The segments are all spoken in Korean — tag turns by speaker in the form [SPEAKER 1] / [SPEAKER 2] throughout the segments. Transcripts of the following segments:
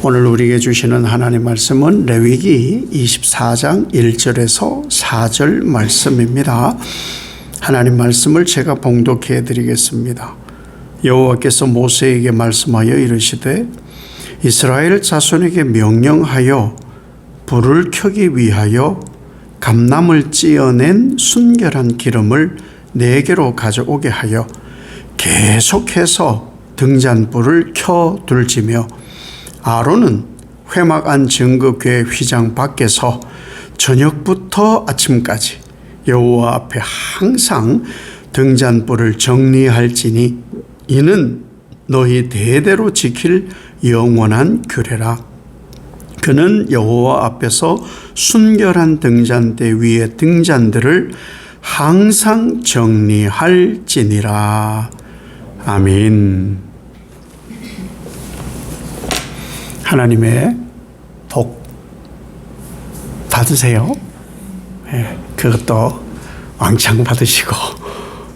[SPEAKER 1] 오늘 우리에게 주시는 하나님 말씀은 레위기 24장 1절에서 4절 말씀입니다. 하나님 말씀을 제가 봉독해 드리겠습니다. 여호와께서 모세에게 말씀하여 이르시되 이스라엘 자손에게 명령하여 불을 켜기 위하여 감람을 찌어낸 순결한 기름을 내게로 가져오게 하여 계속해서 등잔불을 켜둘지며 아론은 회막 안 증거궤 휘장 밖에서 저녁부터 아침까지 여호와 앞에 항상 등잔불을 정리할지니 이는 너희 대대로 지킬 영원한 규례라. 그는 여호와 앞에서 순결한 등잔대 위에 등잔들을 항상 정리할지니라. 아멘. 하나님의 복 받으세요. 그것도 왕창 받으시고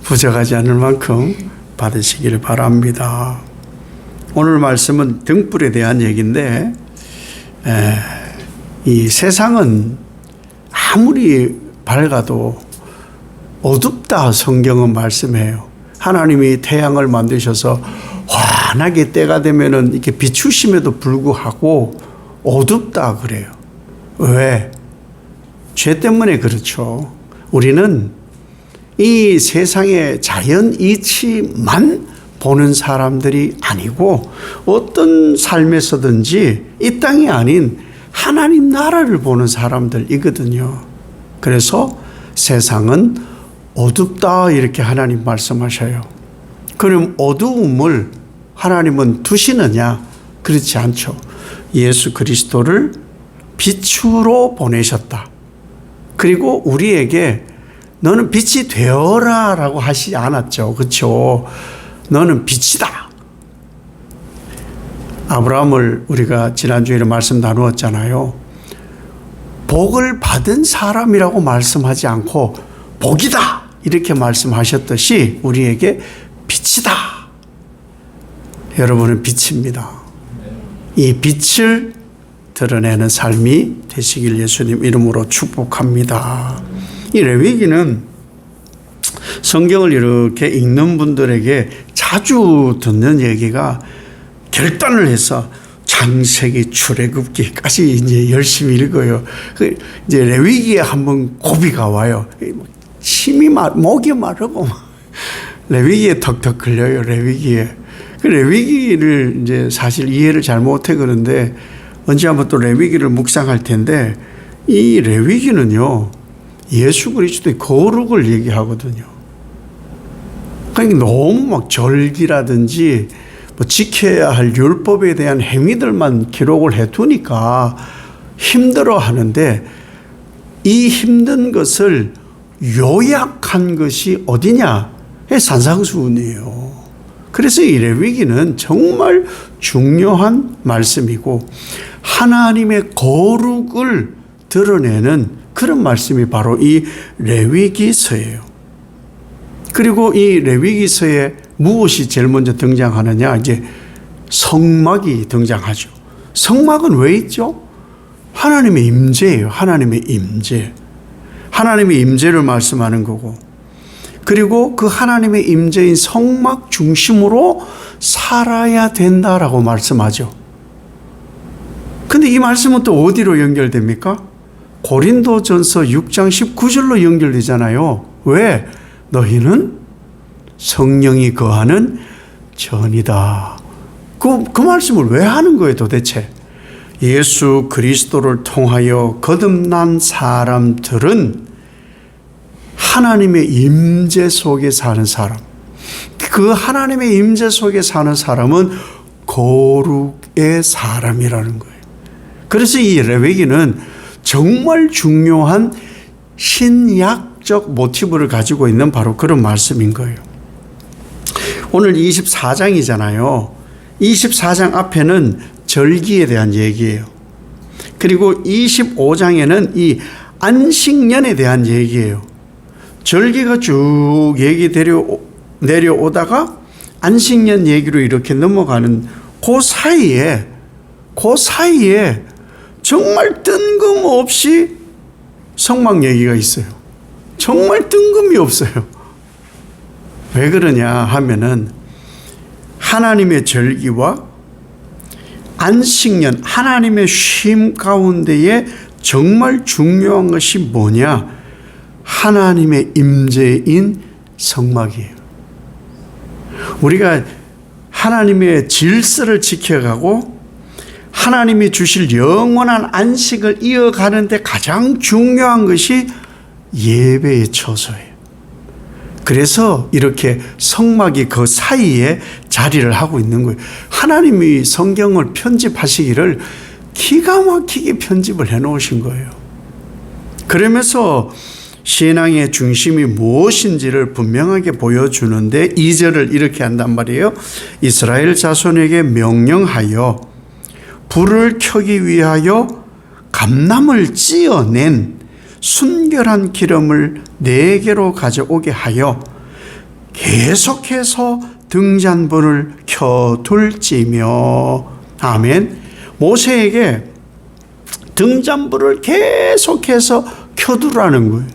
[SPEAKER 1] 부족하지 않을 만큼 받으시기를 바랍니다. 오늘 말씀은 등불에 대한 얘기인데 이 세상은 아무리 밝아도 어둡다 성경은 말씀해요. 하나님이 태양을 만드셔서 환하게 때가 되면은 이렇게 비추심에도 불구하고 어둡다 그래요. 왜? 죄 때문에 그렇죠. 우리는 이 세상의 자연 이치만 보는 사람들이 아니고 어떤 삶에서든지 이 땅이 아닌 하나님 나라를 보는 사람들이거든요. 그래서 세상은 어둡다 이렇게 하나님 말씀하셔요. 그럼 어두움을 하나님은 두시느냐? 그렇지 않죠. 예수 그리스도를 빛으로 보내셨다. 그리고 우리에게 너는 빛이 되어라 라고 하시지 않았죠. 그렇죠? 너는 빛이다. 아브라함을 우리가 지난주에 말씀 나누었잖아요. 복을 받은 사람이라고 말씀하지 않고 복이다 이렇게 말씀하셨듯이 우리에게 빛이다. 여러분은 빛입니다. 이 빛을 드러내는 삶이 되시길 예수님 이름으로 축복합니다. 이 레위기는 성경을 이렇게 읽는 분들에게 자주 듣는 얘기가 결단을 해서 창세기 출애굽기까지 이제 열심히 읽어요. 이제 레위기에 한번 고비가 와요. 침이 목이 마르고 레위기에 턱턱 걸려요. 레위기에. 그 레위기를 이제 사실 이해를 잘 못해 그런데 언제 한번 또 레위기를 묵상할 텐데 이 레위기는요 예수 그리스도의 거룩을 얘기하거든요. 그러니까 너무 막 절기라든지 뭐 지켜야 할 율법에 대한 행위들만 기록을 해두니까 힘들어 하는데 이 힘든 것을 요약한 것이 어디냐? 산상수훈이에요. 그래서 이 레위기는 정말 중요한 말씀이고 하나님의 거룩을 드러내는 그런 말씀이 바로 이 레위기서예요. 그리고 이 레위기서에 무엇이 제일 먼저 등장하느냐? 이제 성막이 등장하죠. 성막은 왜 있죠? 하나님의 임재예요. 하나님의 임재. 하나님의 임재를 말씀하는 거고 그리고 그 하나님의 임재인 성막 중심으로 살아야 된다라고 말씀하죠. 근데 이 말씀은 또 어디로 연결됩니까? 고린도전서 6장 19절로 연결되잖아요. 왜? 너희는 성령이 거하는 전이다. 그 말씀을 왜 하는 거예요 도대체? 예수 그리스도를 통하여 거듭난 사람들은 하나님의 임재 속에 사는 사람. 그 하나님의 임재 속에 사는 사람은 거룩의 사람이라는 거예요. 그래서 이 레위기는 정말 중요한 신약적 모티브를 가지고 있는 바로 그런 말씀인 거예요. 오늘 24장이잖아요. 24장 앞에는 절기에 대한 얘기예요. 그리고 25장에는 이 안식년에 대한 얘기예요. 절기가 쭉 얘기 내려오다가 안식년 얘기로 이렇게 넘어가는 그 사이에 그 사이에 정말 뜬금없이 성막 얘기가 있어요. 정말 뜬금이 없어요. 왜 그러냐 하면은 하나님의 절기와 안식년, 하나님의 쉼 가운데에 정말 중요한 것이 뭐냐? 하나님의 임재인 성막이에요. 우리가 하나님의 질서를 지켜가고 하나님이 주실 영원한 안식을 이어가는데 가장 중요한 것이 예배의 처소예요. 그래서 이렇게 성막이 그 사이에 자리를 하고 있는 거예요. 하나님이 성경을 편집하시기를 기가 막히게 편집을 해놓으신 거예요. 그러면서 신앙의 중심이 무엇인지를 분명하게 보여주는데 2절을 이렇게 한단 말이에요. 이스라엘 자손에게 명령하여 불을 켜기 위하여 감람을 찧어낸 순결한 기름을 4개로 가져오게 하여 계속해서 등잔불을 켜둘지며. 아멘. 모세에게 등잔불을 계속해서 켜두라는 거예요.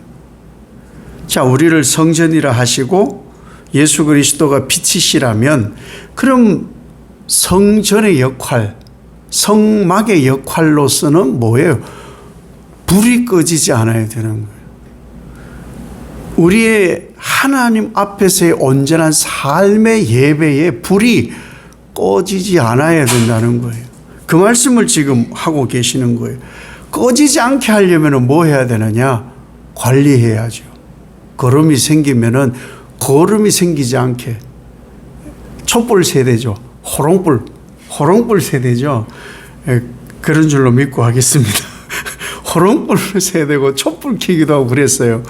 [SPEAKER 1] 자, 우리를 성전이라 하시고 예수 그리스도가 빛이시라면 그럼 성전의 역할, 성막의 역할로서는 뭐예요? 불이 꺼지지 않아야 되는 거예요. 우리의 하나님 앞에서의 온전한 삶의 예배에 불이 꺼지지 않아야 된다는 거예요. 그 말씀을 지금 하고 계시는 거예요. 꺼지지 않게 하려면 뭐 해야 되느냐? 관리해야죠. 거름이 생기면은 거름이 생기지 않게 촛불 세대죠. 호롱불 세대죠. 그런 줄로 믿고 하겠습니다. 호롱불 세대고 촛불 켜기도 하고 그랬어요.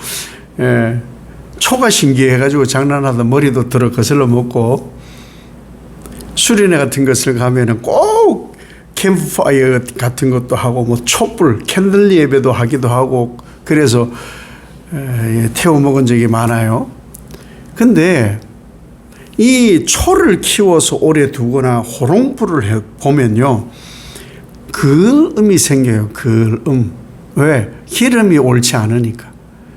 [SPEAKER 1] 초가 신기해가지고 장난하다 머리도 들어 거슬러 먹고 수련회 같은 것을 가면은 꼭 캠프파이어 같은 것도 하고 뭐 촛불 캔들 예배도 하기도 하고 그래서 태워 먹은 적이 많아요. 근데 이 초를 키워서 오래 두거나 호롱불을 보면요 그음이 생겨요. 그음. 왜? 기름이 옳지 않으니까.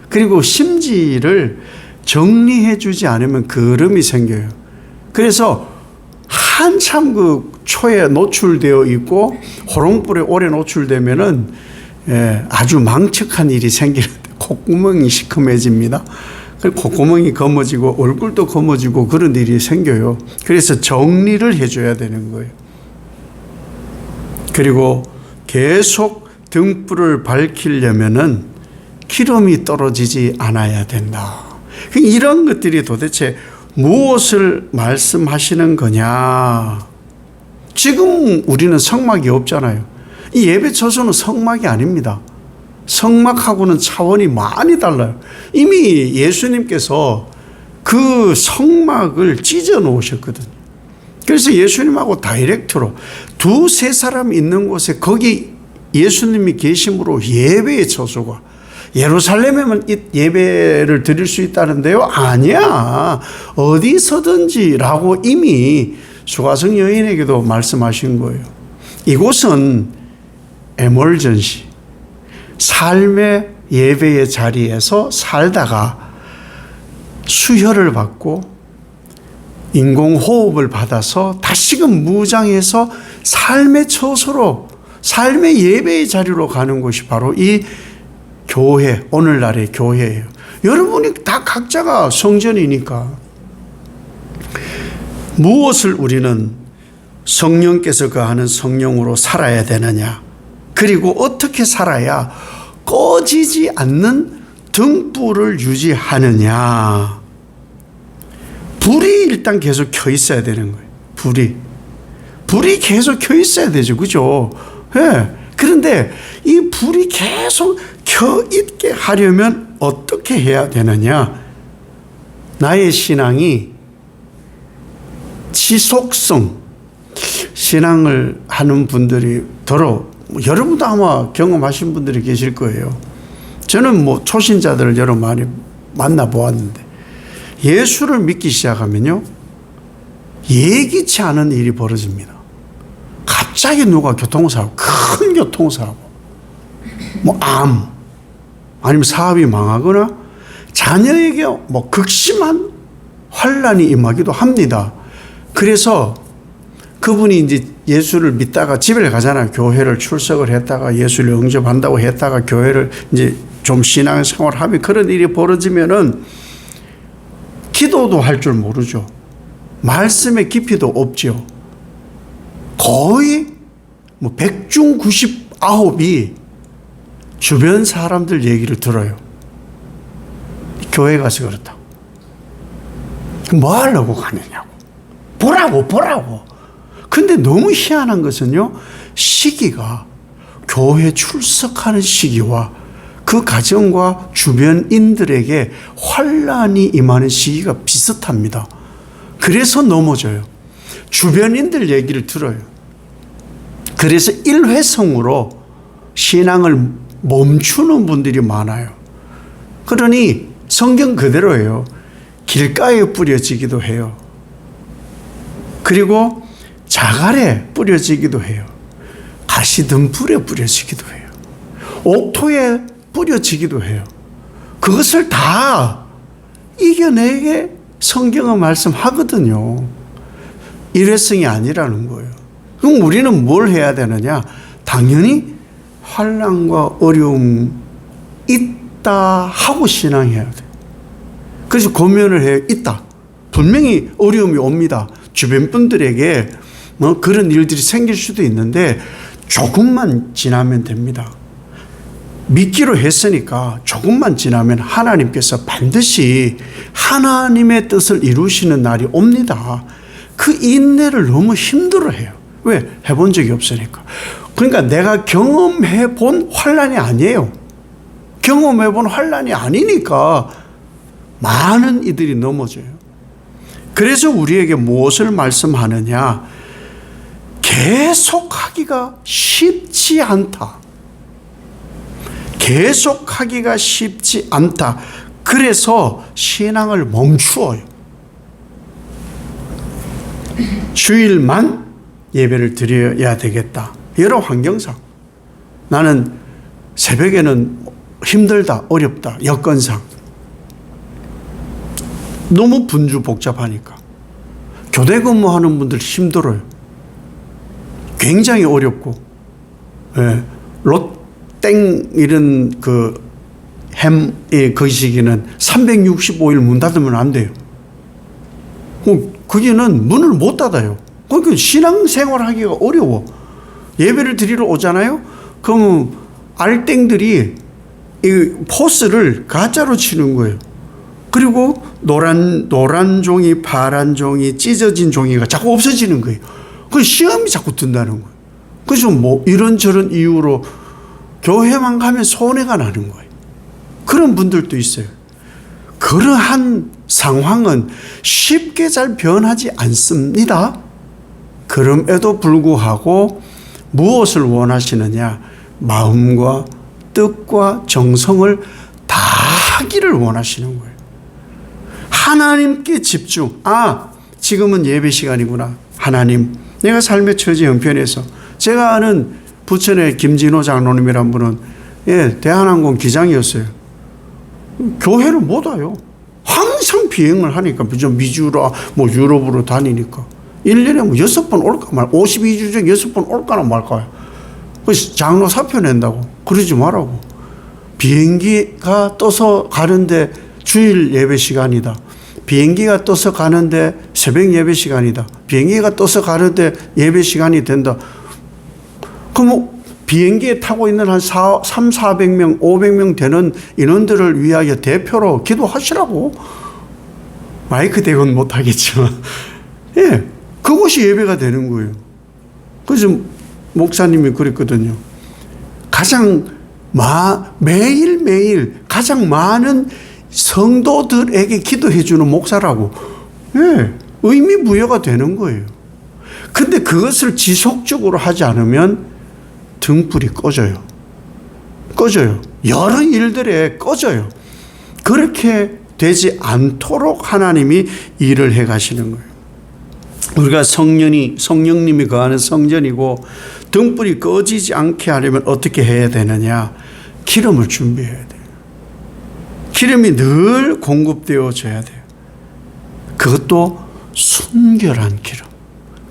[SPEAKER 1] 그리고 심지를 정리해 주지 않으면 그름이 생겨요. 그래서 한참 그 초에 노출되어 있고 호롱불에 오래 노출되면은 아주 망측한 일이 생기는데 콧구멍이 시커매집니다. 콧구멍이 검어지고 얼굴도 검어지고 그런 일이 생겨요. 그래서 정리를 해줘야 되는 거예요. 그리고 계속 등불을 밝히려면은 기름이 떨어지지 않아야 된다. 이런 것들이 도대체 무엇을 말씀하시는 거냐? 지금 우리는 성막이 없잖아요. 이 예배 처소는 성막이 아닙니다. 성막하고는 차원이 많이 달라요. 이미 예수님께서 그 성막을 찢어 놓으셨거든요. 그래서 예수님하고 다이렉트로 2-3사람 있는 곳에 거기 예수님이 계심으로 예배의 처소가 예루살렘에만 예배를 드릴 수 있다는데요. 아니야. 어디서든지라고 이미 수가성 여인에게도 말씀하신 거예요. 이곳은 에멀전시, 삶의 예배의 자리에서 살다가 수혈을 받고 인공호흡을 받아서 다시금 무장해서 삶의 처소로, 삶의 예배의 자리로 가는 곳이 바로 이 교회, 오늘날의 교회예요. 여러분이 다 각자가 성전이니까. 무엇을 우리는 성령께서 거하는 성령으로 살아야 되느냐? 그리고 어떻게 살아야 꺼지지 않는 등불을 유지하느냐? 불이 일단 계속 켜 있어야 되는 거예요. 불이 계속 켜 있어야 되죠. 그죠? 예. 그런데 이 불이 계속 켜 있게 하려면 어떻게 해야 되느냐? 나의 신앙이 지속성, 신앙을 하는 분들이 여러분도 아마 경험하신 분들이 계실 거예요. 저는 뭐 초신자들을 여러 많이 만나보았는데 예수를 믿기 시작하면요 예기치 않은 일이 벌어집니다. 갑자기 누가 교통사고, 큰 교통사고, 뭐 암, 아니면 사업이 망하거나 자녀에게 뭐 극심한 환란이 임하기도 합니다. 그래서 그분이 이제 예수를 믿다가 집에 가잖아요. 교회를 출석을 했다가 예수를 영접한다고 했다가 교회를 이제 좀 신앙생활 하면 그런 일이 벌어지면은 기도도 할 줄 모르죠. 말씀의 깊이도 없죠. 거의 뭐 100중 99이 주변 사람들 얘기를 들어요. 교회 가서 그렇다고. 뭐 하려고 가느냐고. 보라고. 근데 너무 희한한 것은요, 시기가 교회 출석하는 시기와 그 가정과 주변인들에게 환란이 임하는 시기가 비슷합니다. 그래서 넘어져요. 주변인들 얘기를 들어요. 그래서 일회성으로 신앙을 멈추는 분들이 많아요. 그러니 성경 그대로예요. 길가에 뿌려지기도 해요. 그리고 자갈에 뿌려지기도 해요. 가시덤불에 뿌려지기도 해요. 옥토에 뿌려지기도 해요. 그것을 다 이겨내게 성경은 말씀하거든요. 일회성이 아니라는 거예요. 그럼 우리는 뭘 해야 되느냐? 당연히 환난과 어려움 있다 하고 신앙해야 돼. 그래서 고면을 해요. 있다. 분명히 어려움이 옵니다. 주변 분들에게 뭐 그런 일들이 생길 수도 있는데 조금만 지나면 됩니다. 믿기로 했으니까 조금만 지나면 하나님께서 반드시 하나님의 뜻을 이루시는 날이 옵니다. 그 인내를 너무 힘들어해요. 왜? 해본 적이 없으니까. 그러니까 내가 경험해 본 환난이 아니에요. 경험해 본 환난이 아니니까 많은 이들이 넘어져요. 그래서 우리에게 무엇을 말씀하느냐? 계속하기가 쉽지 않다. 계속하기가 쉽지 않다. 그래서 신앙을 멈추어요. 주일만 예배를 드려야 되겠다. 여러 환경상. 나는 새벽에는 힘들다, 어렵다, 여건상. 너무 분주 복잡하니까. 교대 근무하는 분들 힘들어요. 굉장히 어렵고. 예. 롯땡 이런 햄의 그 시기는 365일 문 닫으면 안 돼요. 거기는 문을 못 닫아요. 그러니까 신앙생활 하기가 어려워. 예배를 드리러 오잖아요. 그러면 알땡들이 이 포스를 가짜로 치는 거예요. 그리고 노란 종이, 파란 종이, 찢어진 종이가 자꾸 없어지는 거예요. 그 시험이 자꾸 든다는 거예요. 그래서 뭐 이런저런 이유로 교회만 가면 손해가 나는 거예요. 그런 분들도 있어요. 그러한 상황은 쉽게 잘 변하지 않습니다. 그럼에도 불구하고 무엇을 원하시느냐? 마음과 뜻과 정성을 다하기를 원하시는 거예요. 하나님께 집중. 지금은 예배 시간이구나. 하나님, 내가 삶의 처지 형편에서 제가 아는 부천의 김진호 장로님이란 분은 대한항공 기장이었어요. 교회를 못 와요. 항상 비행을 하니까 미주라 뭐 유럽으로 다니니까 1년에 뭐 6번 올까 말 52주 중에 6번 올까나 말까요. 그래서 장로 사표 낸다고. 그러지 말라고. 비행기가 떠서 가는데 주일 예배 시간이다. 비행기가 떠서 가는데 새벽 예배 시간이다. 비행기가 떠서 가는데 예배 시간이 된다. 그럼 비행기에 타고 있는 한 400명, 500명 되는 인원들을 위하여 대표로 기도하시라고. 마이크 대건 못하겠지만. 예, 그것이 예배가 되는 거예요. 그래서 목사님이 그랬거든요. 가장 매일매일 가장 많은 성도들에게 기도해 주는 목사라고. 예, 의미 부여가 되는 거예요. 근데 그것을 지속적으로 하지 않으면 등불이 꺼져요. 여러 일들에 꺼져요. 그렇게 되지 않도록 하나님이 일을 해 가시는 거예요. 우리가 성령님이 거하는 성전이고 등불이 꺼지지 않게 하려면 어떻게 해야 되느냐? 기름을 준비해야 돼요. 기름이 늘 공급되어져야 돼요. 그것도 순결한 기름.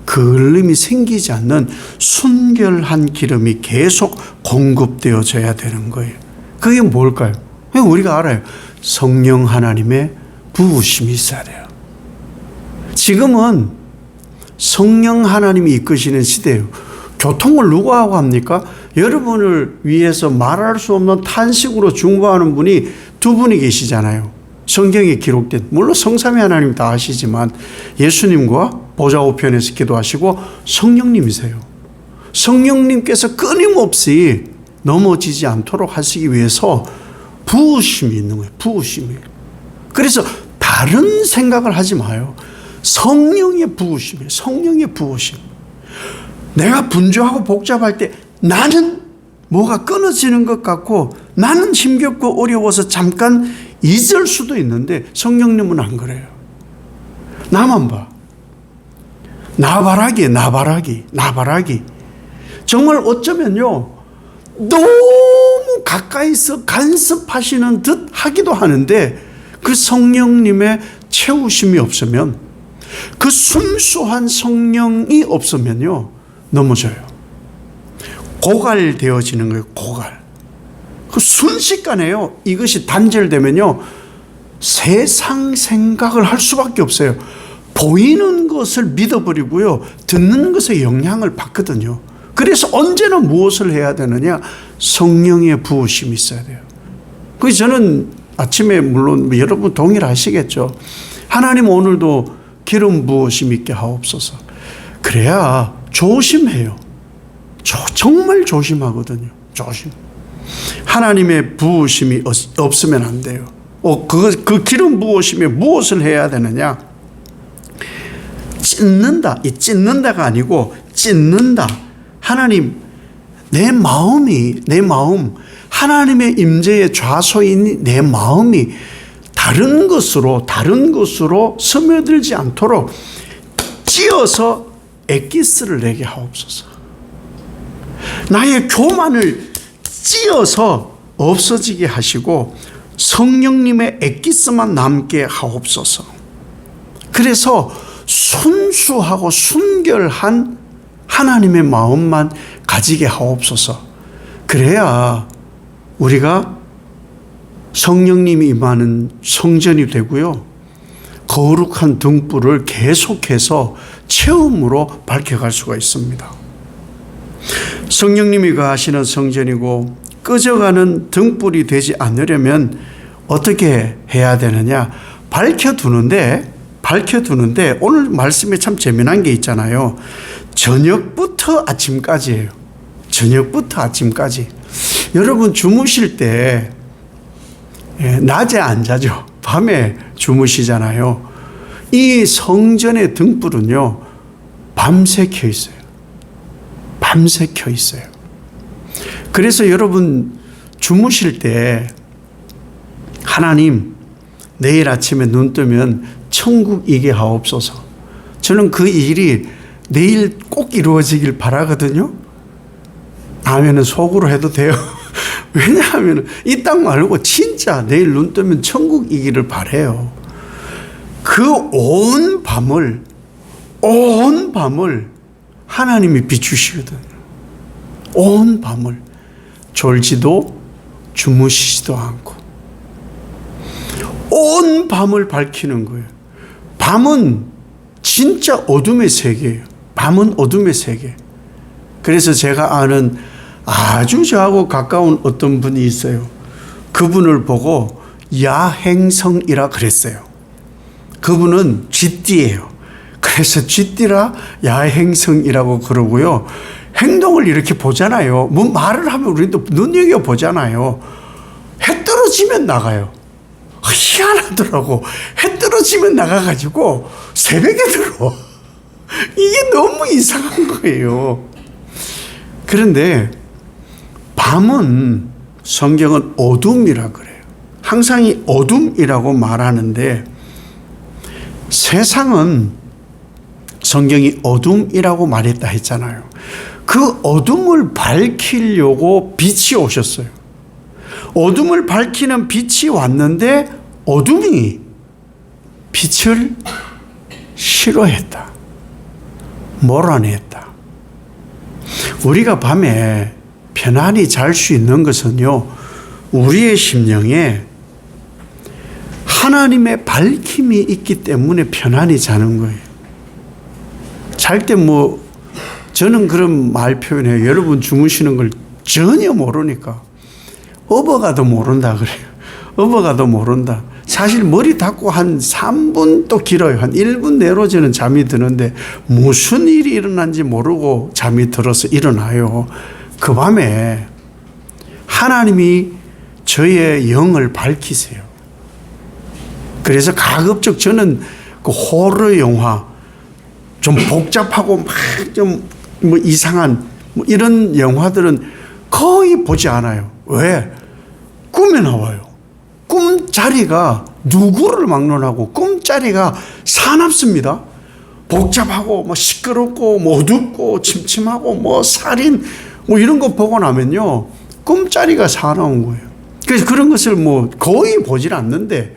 [SPEAKER 1] 그을림이 생기지 않는 순결한 기름이 계속 공급되어져야 되는 거예요. 그게 뭘까요? 우리가 알아요. 성령 하나님의 부으심이 있어야 돼요. 지금은 성령 하나님이 이끄시는 시대예요. 교통을 누가 하고 합니까? 여러분을 위해서 말할 수 없는 탄식으로 중보하는 분이 두 분이 계시잖아요. 성경에 기록된, 물론 성삼위 하나님 다 아시지만 예수님과 보좌 우편에서 기도하시고 성령님이세요. 성령님께서 끊임없이 넘어지지 않도록 하시기 위해서 부으심이 있는 거예요. 부으심이. 그래서 다른 생각을 하지 마요. 성령의 부으심이에요. 성령의 부으심. 내가 분주하고 복잡할 때 나는 뭐가 끊어지는 것 같고 나는 힘겹고 어려워서 잠깐 잊을 수도 있는데 성령님은 안 그래요. 나만 봐. 나발하기. 정말 어쩌면요. 너무 가까이서 간섭하시는 듯 하기도 하는데 그 성령님의 채우심이 없으면, 그 순수한 성령이 없으면요. 넘어져요. 고갈되어지는 거예요. 고갈. 그 순식간에요. 이것이 단절되면요. 세상 생각을 할 수밖에 없어요. 보이는 것을 믿어버리고요. 듣는 것에 영향을 받거든요. 그래서 언제나 무엇을 해야 되느냐? 성령의 부으심이 있어야 돼요. 그래서 저는 아침에 물론 여러분 동일하시겠죠. 하나님 오늘도 기름 부으심 있게 하옵소서. 그래야 조심해요. 정말 조심하거든요. 조심. 하나님의 부으심이 없으면 안 돼요. 그 기름 부으심에 무엇을 해야 되느냐? 찢는다. 이 찢는다가 아니고 찢는다. 하나님, 내 마음, 하나님의 임재의 좌소인 내 마음이 다른 것으로 스며들지 않도록 찧어서 엑기스를 내게 하옵소서. 나의 교만을 찧어서 없어지게 하시고 성령님의 엑기스만 남게 하옵소서. 그래서 순수하고 순결한 하나님의 마음만 가지게 하옵소서. 그래야 우리가 성령님이 임하는 성전이 되고요. 거룩한 등불을 계속해서 체험으로 밝혀갈 수가 있습니다. 성령님이 거하시는 성전이고 꺼져가는 등불이 되지 않으려면 어떻게 해야 되느냐? 밝혀두는데 오늘 말씀에 참 재미난 게 있잖아요. 저녁부터 아침까지예요. 저녁부터 아침까지. 여러분 주무실 때 낮에 안 자죠. 밤에 주무시잖아요. 이 성전의 등불은요, 밤새 켜 있어요. 밤새 켜 있어요. 그래서 여러분 주무실 때 하나님, 내일 아침에 눈 뜨면 천국 이게 하옵소서. 저는 그 일이 내일 꼭 이루어지길 바라거든요. 아멘은 속으로 해도 돼요. 왜냐하면 이 땅 말고 진짜 내일 눈 뜨면 천국 이기를 바라요. 그 온 밤을 하나님이 비추시거든요. 온 밤을 졸지도 주무시지도 않고 온 밤을 밝히는 거예요. 밤은 진짜 어둠의 세계예요. 밤은 어둠의 세계. 그래서 제가 아는 아주 저하고 가까운 어떤 분이 있어요. 그분을 보고 야행성이라 그랬어요. 그분은 쥐띠예요. 그래서 쥐띠라 야행성이라고 그러고요. 행동을 이렇게 보잖아요. 뭐 말을 하면 우리도 눈여겨보잖아요. 해 떨어지면 나가요. 희한하더라고. 해 떨어지면 나가가지고 새벽에 들어. 이게 너무 이상한 거예요. 그런데 밤은 성경은 어둠이라 그래요. 항상 이 어둠이라고 말하는데 세상은 성경이 어둠이라고 말했다 했잖아요. 그 어둠을 밝히려고 빛이 오셨어요. 어둠을 밝히는 빛이 왔는데 어둠이 빛을 싫어했다. 몰아냈다. 우리가 밤에 편안히 잘 수 있는 것은요, 우리의 심령에 하나님의 밝힘이 있기 때문에 편안히 자는 거예요. 잘 때 저는 그런 말 표현해요. 여러분 주무시는 걸 전혀 모르니까. 업어가도 모른다 그래요. 업어가도 모른다. 사실 머리 닫고 한 3분 또 길어요. 한 1분 내로 저는 잠이 드는데 무슨 일이 일어난지 모르고 잠이 들어서 일어나요. 그 밤에 하나님이 저의 영을 밝히세요. 그래서 가급적 저는 그 호러 영화, 좀 복잡하고 막 좀 이상한 이런 영화들은 거의 보지 않아요. 왜? 꿈에 나와요. 꿈자리가 누구를 막론하고 꿈자리가 사납습니다. 복잡하고 시끄럽고 어둡고 침침하고 살인 이런 거 보고 나면요, 꿈자리가 사나운 거예요. 그래서 그런 것을 거의 보질 않는데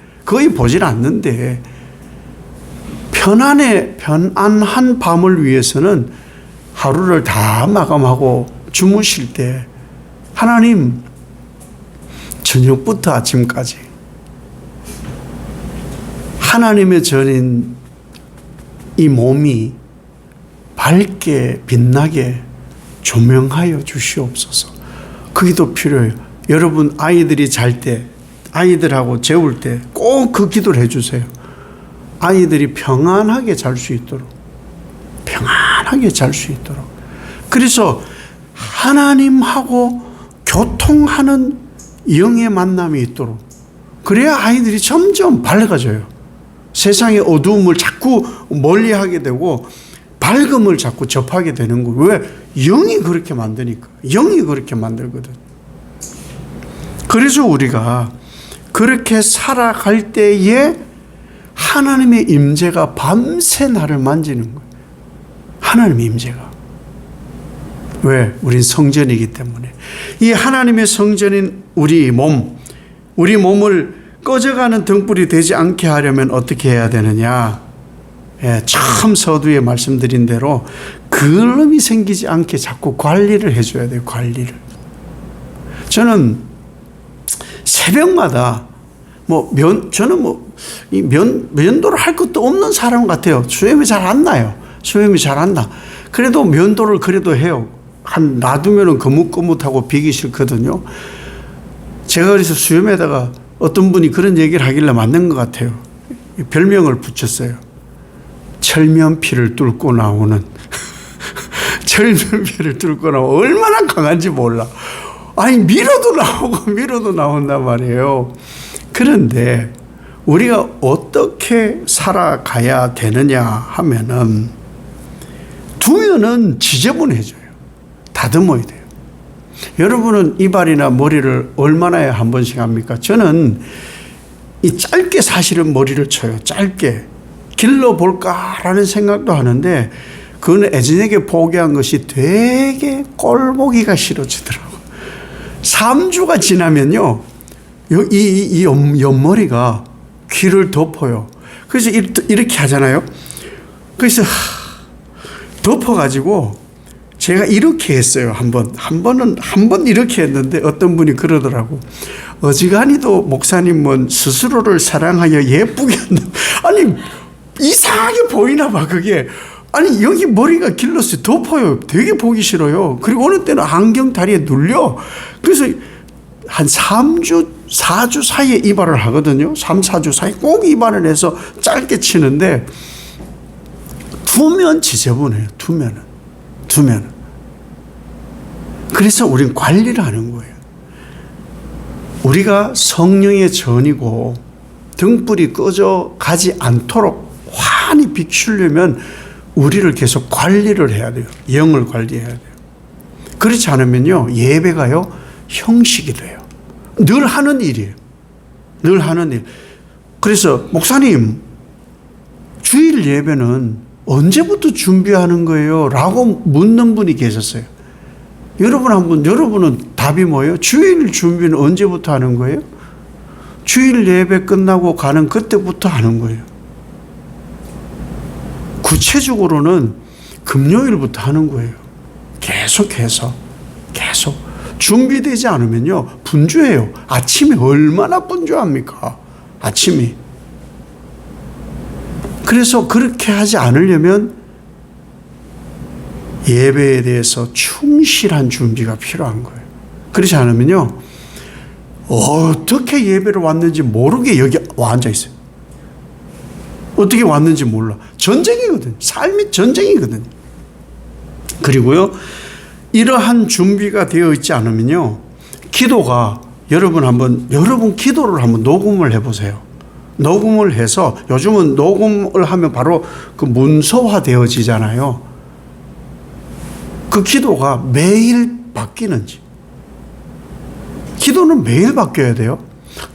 [SPEAKER 1] 편안한 밤을 위해서는 하루를 다 마감하고 주무실 때 하나님, 저녁부터 아침까지 하나님의 전인 이 몸이 밝게 빛나게 조명하여 주시옵소서. 그기도 필요해요. 여러분 아이들이 잘 때, 아이들하고 재울 때 꼭 그 기도를 해주세요. 아이들이 평안하게 잘 수 있도록, 평안하게 잘 수 있도록. 그래서 하나님하고 교통하는 영의 만남이 있도록. 그래야 아이들이 점점 밝아져요. 세상의 어두움을 자꾸 멀리하게 되고 밝음을 자꾸 접하게 되는 거예요. 왜? 영이 그렇게 만드니까. 영이 그렇게 만들거든. 그래서 우리가 그렇게 살아갈 때에 하나님의 임재가 밤새 나를 만지는 거예요. 하나님의 임재가. 왜? 우린 성전이기 때문에. 이 하나님의 성전인 우리 몸을 꺼져가는 등불이 되지 않게 하려면 어떻게 해야 되느냐? 처음 서두에 말씀드린 대로 그름이 생기지 않게 자꾸 관리를 해줘야 돼요. 관리를. 저는 새벽마다 저는 면도를 할 것도 없는 사람 같아요. 수염이 잘 안 나요. 수염이 잘 안 나. 그래도 면도를 그래도 해요. 놔두면은 거뭇거뭇하고 비기 싫거든요. 제가 그래서 수염에다가 어떤 분이 그런 얘기를 하길래 맞는 것 같아요. 별명을 붙였어요. 철면피를 뚫고 나오는. 철면피를 뚫고 나오고 얼마나 강한지 몰라. 아니 밀어도 나온단 말이에요. 그런데 우리가 어떻게 살아가야 되느냐 하면은 두면은 지저분해져요. 다듬어야 돼요. 여러분은 이발이나 머리를 얼마나 한 번씩 합니까? 저는 이 짧게 사실은 머리를 쳐요. 짧게. 길러볼까라는 생각도 하는데 그건 애진에게 포기한 것이 되게 꼴보기가 싫어지더라고요. 3주가 지나면요, 이 옆머리가 귀를 덮어요. 그래서 이렇게 하잖아요. 그래서 덮어가지고 제가 이렇게 했어요. 한 번 이렇게 했는데 어떤 분이 그러더라고. 어지간히도 목사님은 스스로를 사랑하여 예쁘게 한다. 아니, 이상하게 보이나 봐, 그게. 아니, 여기 머리가 길렀어요. 덮어요. 되게 보기 싫어요. 그리고 어느 때는 안경 다리에 눌려. 그래서 한 3주, 4주 사이에 이발을 하거든요. 3, 4주 사이에 꼭 이발을 해서 짧게 치는데 두면 지저분해요. 두면은. 그래서 우리는 관리를 하는 거예요. 우리가 성령의 전이고 등불이 꺼져 가지 않도록 환히 비추려면 우리를 계속 관리를 해야 돼요. 영을 관리해야 돼요. 그렇지 않으면요, 예배가요, 형식이 돼요. 늘 하는 일이에요. 늘 하는 일. 그래서 목사님, 주일 예배는 언제부터 준비하는 거예요? 라고 묻는 분이 계셨어요. 여러분은 답이 뭐예요? 주일 준비는 언제부터 하는 거예요? 주일 예배 끝나고 가는 그때부터 하는 거예요. 구체적으로는 금요일부터 하는 거예요. 계속해서. 준비되지 않으면요, 분주해요. 아침이 얼마나 분주합니까? 아침이. 그래서 그렇게 하지 않으려면 예배에 대해서 충실한 준비가 필요한 거예요. 그렇지 않으면요, 어떻게 예배를 왔는지 모르게 여기 와 앉아 있어요. 어떻게 왔는지 몰라. 전쟁이거든요. 삶이 전쟁이거든요. 그리고요, 이러한 준비가 되어 있지 않으면요, 기도가, 여러분 기도를 한번 녹음을 해보세요. 녹음을 해서, 요즘은 녹음을 하면 바로 그 문서화 되어지잖아요. 그 기도가 매일 바뀌는지. 기도는 매일 바뀌어야 돼요.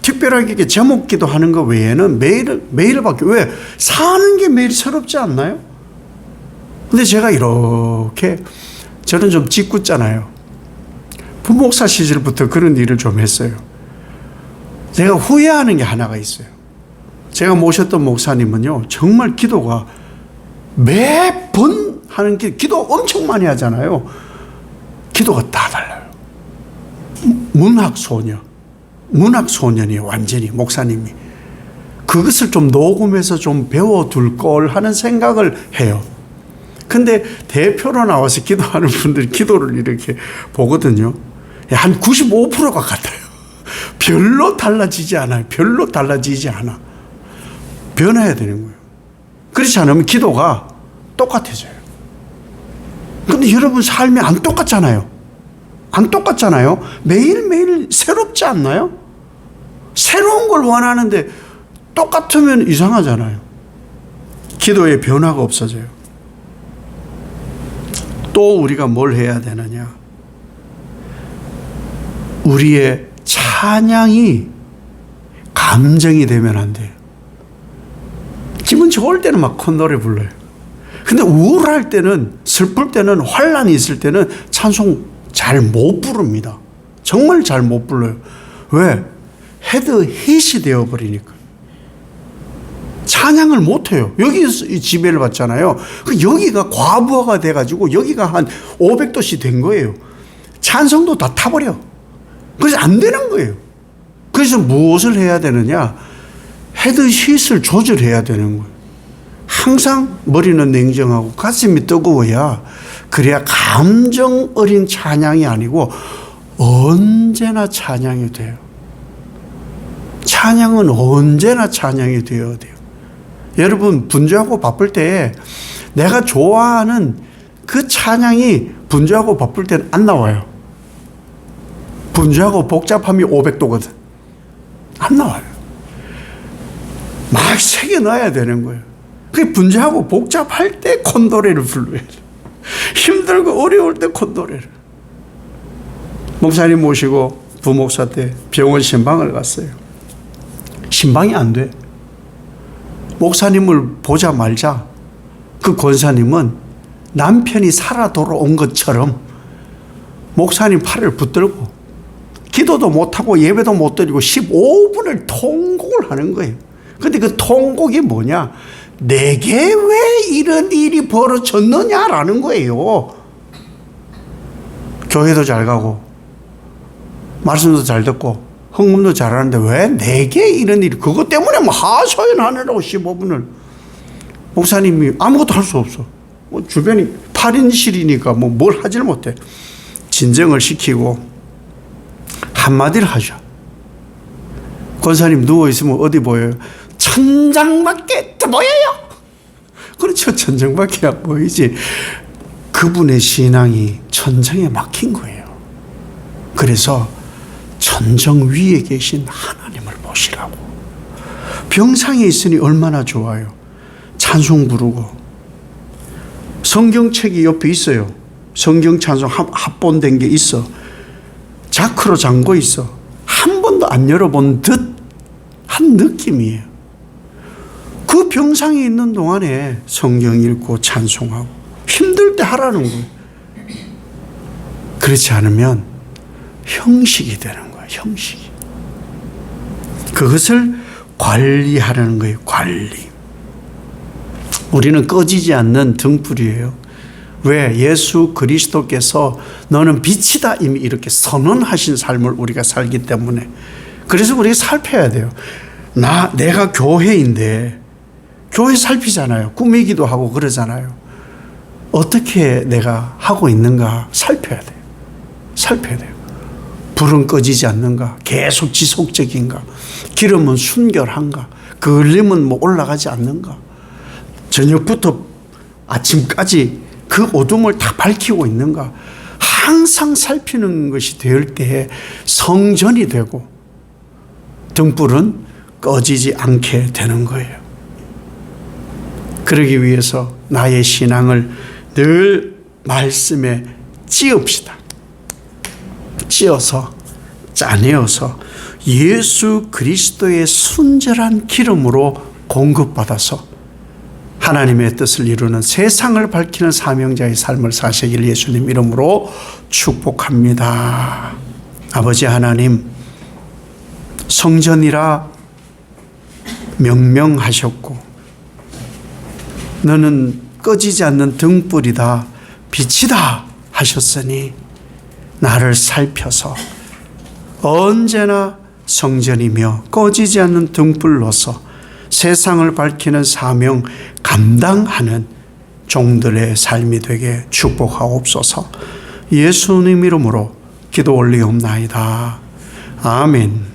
[SPEAKER 1] 특별하게 이렇게 제목 기도하는 거 외에는 매일 바뀌어요. 왜? 사는 게 매일 새롭지 않나요? 근데 제가 이렇게, 저는 좀 짓궂잖아요. 부목사 시절부터 그런 일을 좀 했어요. 제가 후회하는 게 하나가 있어요. 제가 모셨던 목사님은요, 정말 기도가 매번 하는 기도 엄청 많이 하잖아요. 기도가 다 달라요. 문학소년이에요, 완전히, 목사님이. 그것을 좀 녹음해서 좀 배워둘 걸 하는 생각을 해요. 근데 대표로 나와서 기도하는 분들이 기도를 이렇게 보거든요. 한 95%가 같아요. 별로 달라지지 않아요. 변해야 되는 거예요. 그렇지 않으면 기도가 똑같아져요. 근데 여러분 삶이 안 똑같잖아요. 매일매일 새롭지 않나요? 새로운 걸 원하는데 똑같으면 이상하잖아요. 기도에 변화가 없어져요. 또 우리가 뭘 해야 되느냐? 우리의 찬양이 감정이 되면 안 돼요. 기분 좋을 때는 막 콧노래 불러요. 근데 우울할 때는, 슬플 때는, 환란이 있을 때는 찬송 잘 못 부릅니다. 정말 잘 못 불러요. 왜? 헤드 hit이 되어버리니까. 찬양을 못해요. 여기서 지배를 받잖아요. 여기가 과부하가 돼가지고 여기가 한 500도씩 된 거예요. 찬송도 다 타버려. 그래서 안 되는 거예요. 그래서 무엇을 해야 되느냐? 헤드 hit을 조절해야 되는 거예요. 항상 머리는 냉정하고 가슴이 뜨거워야, 그래야 감정 어린 찬양이 아니고 언제나 찬양이 돼요. 찬양은 언제나 찬양이 되어야 돼요. 여러분, 분주하고 바쁠 때 내가 좋아하는 그 찬양이 분주하고 바쁠 때는 안 나와요. 분주하고 복잡함이 500도거든. 안 나와요. 막 새겨 넣어야 되는 거예요. 그게 분주하고 복잡할 때 콧노래를 불러야 돼. 힘들고 어려울 때 콧노래를. 목사님 모시고 부목사 때 병원 신방을 갔어요. 신방이 안 돼. 목사님을 보자마자 그 권사님은 남편이 살아 돌아온 것처럼 목사님 팔을 붙들고 기도도 못하고 예배도 못 드리고 15분을 통곡을 하는 거예요. 근데 그 통곡이 뭐냐? 내게 왜 이런 일이 벌어졌느냐라는 거예요. 교회도 잘 가고 말씀도 잘 듣고 헌금도 잘하는데 왜 내게 이런 일이, 그것 때문에 뭐 하소연하느라고 15분을. 목사님이 아무것도 할 수 없어. 주변이 8인실이니까 뭘 하질 못해. 진정을 시키고 한마디를 하죠. 권사님 누워있으면 어디 보여요? 천장밖에 보여요. 그렇죠. 천장밖에 안 보이지. 그분의 신앙이 천장에 막힌 거예요. 그래서 천정 위에 계신 하나님을 보시라고. 병상에 있으니 얼마나 좋아요. 찬송 부르고. 성경책이 옆에 있어요. 성경 찬송 합본된 게 있어. 자크로 잠궈 있어. 한 번도 안 열어본 듯 한 느낌이에요. 그 병상에 있는 동안에 성경 읽고 찬송하고 힘들 때 하라는 거예요. 그렇지 않으면 형식이 되는 거예요. 형식이. 그것을 관리하라는 거예요. 관리. 우리는 꺼지지 않는 등불이에요. 왜? 예수 그리스도께서 너는 빛이다 이미 이렇게 선언하신 삶을 우리가 살기 때문에. 그래서 우리가 살펴야 돼요. 내가 교회인데 교회 살피잖아요. 꾸미기도 하고 그러잖아요. 어떻게 내가 하고 있는가 살펴야 돼요. 살펴야 돼요. 불은 꺼지지 않는가? 계속 지속적인가? 기름은 순결한가? 그을림은 올라가지 않는가? 저녁부터 아침까지 그 어둠을 다 밝히고 있는가? 항상 살피는 것이 될 때에 성전이 되고 등불은 꺼지지 않게 되는 거예요. 그러기 위해서 나의 신앙을 늘 말씀에 찌읍시다. 찌어서 짜내어서 예수 그리스도의 순결한 기름으로 공급받아서 하나님의 뜻을 이루는 세상을 밝히는 사명자의 삶을 사시길 예수님 이름으로 축복합니다. 아버지 하나님, 성전이라 명명하셨고 너는 꺼지지 않는 등불이다, 빛이다 하셨으니 나를 살펴서 언제나 성전이며 꺼지지 않는 등불로서 세상을 밝히는 사명 감당하는 종들의 삶이 되게 축복하옵소서. 예수님 이름으로 기도 올리옵나이다. 아멘.